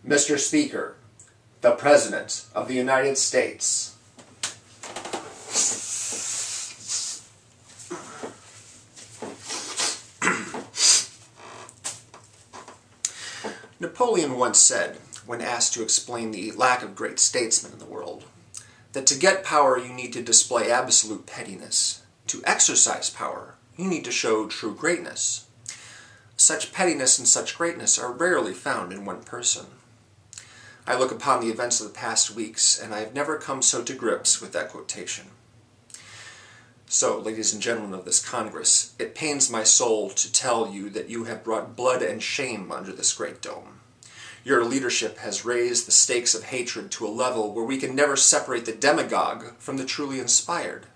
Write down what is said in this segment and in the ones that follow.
Mr. Speaker, the President of the United States. Napoleon once said, when asked to explain the lack of great statesmen in the world, that to get power you need to display absolute pettiness. To exercise power, you need to show true greatness. Such pettiness and such greatness are rarely found in one person. I look upon the events of the past weeks, and I have never come so to grips with that quotation. So, ladies and gentlemen of this Congress, it pains my soul to tell you that you have brought blood and shame under this great dome. Your leadership has raised the stakes of hatred to a level where we can never separate the demagogue from the truly inspired.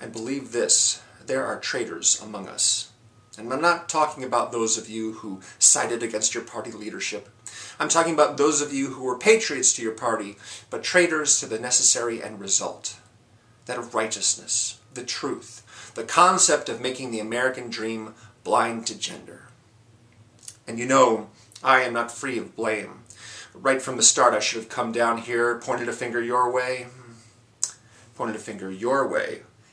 And believe this, there are traitors among us. And I'm not talking about those of you who sided against your party leadership. I'm talking about those of you who were patriots to your party, but traitors to the necessary end result. That of righteousness, the truth, the concept of making the American dream blind to gender. And you know, I am not free of blame. Right from the start I should have come down here, pointed a finger your way,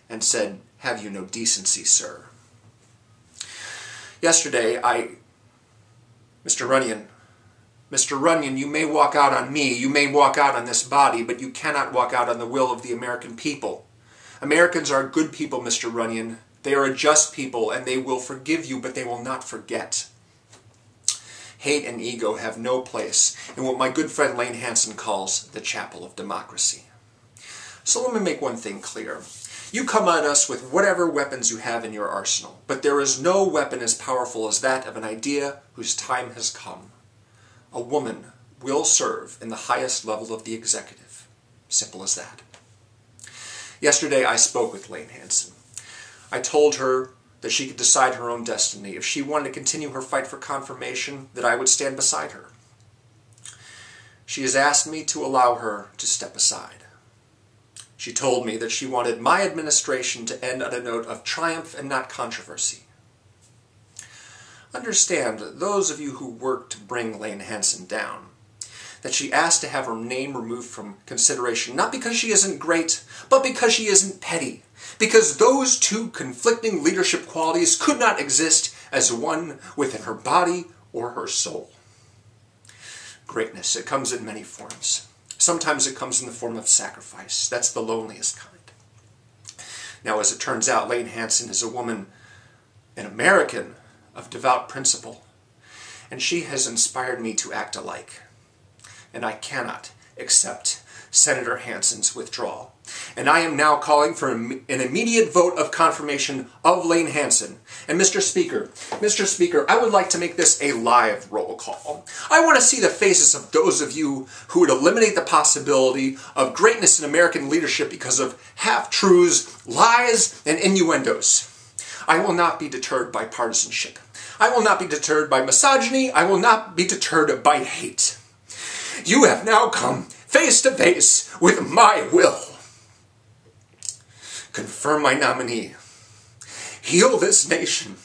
and said, "Have you no decency, sir?" Yesterday, Mr. Runyon, you may walk out on me, you may walk out on this body, but you cannot walk out on the will of the American people. Americans are good people, Mr. Runyon. They are a just people, and they will forgive you, but they will not forget. Hate and ego have no place in what my good friend Lane Hansen calls the chapel of democracy. So let me make one thing clear. You come at us with whatever weapons you have in your arsenal, but there is no weapon as powerful as that of an idea whose time has come. A woman will serve in the highest level of the executive. Simple as that. Yesterday I spoke with Lane Hansen. I told her that she could decide her own destiny. If she wanted to continue her fight for confirmation, that I would stand beside her. She has asked me to allow her to step aside. She told me that she wanted my administration to end on a note of triumph and not controversy. Understand, those of you who worked to bring Lane Hansen down, that she asked to have her name removed from consideration, not because she isn't great, but because she isn't petty. Because those two conflicting leadership qualities could not exist as one within her body or her soul. Greatness, it comes in many forms. Sometimes it comes in the form of sacrifice. That's the loneliest kind. Now, as it turns out, Lane Hansen is a woman, an American of devout principle, and she has inspired me to act alike. And I cannot accept Senator Hansen's withdrawal. And I am now calling for an immediate vote of confirmation of Lane Hansen. And Mr. Speaker, I would like to make this a live roll call. I want to see the faces of those of you who would eliminate the possibility of greatness in American leadership because of half-truths, lies, and innuendos. I will not be deterred by partisanship. I will not be deterred by misogyny. I will not be deterred by hate. You have now come face to face with my will. Confirm my nominee. Heal this nation.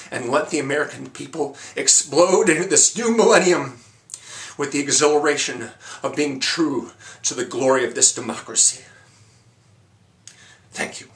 And let the American people explode into this new millennium with the exhilaration of being true to the glory of this democracy. Thank you.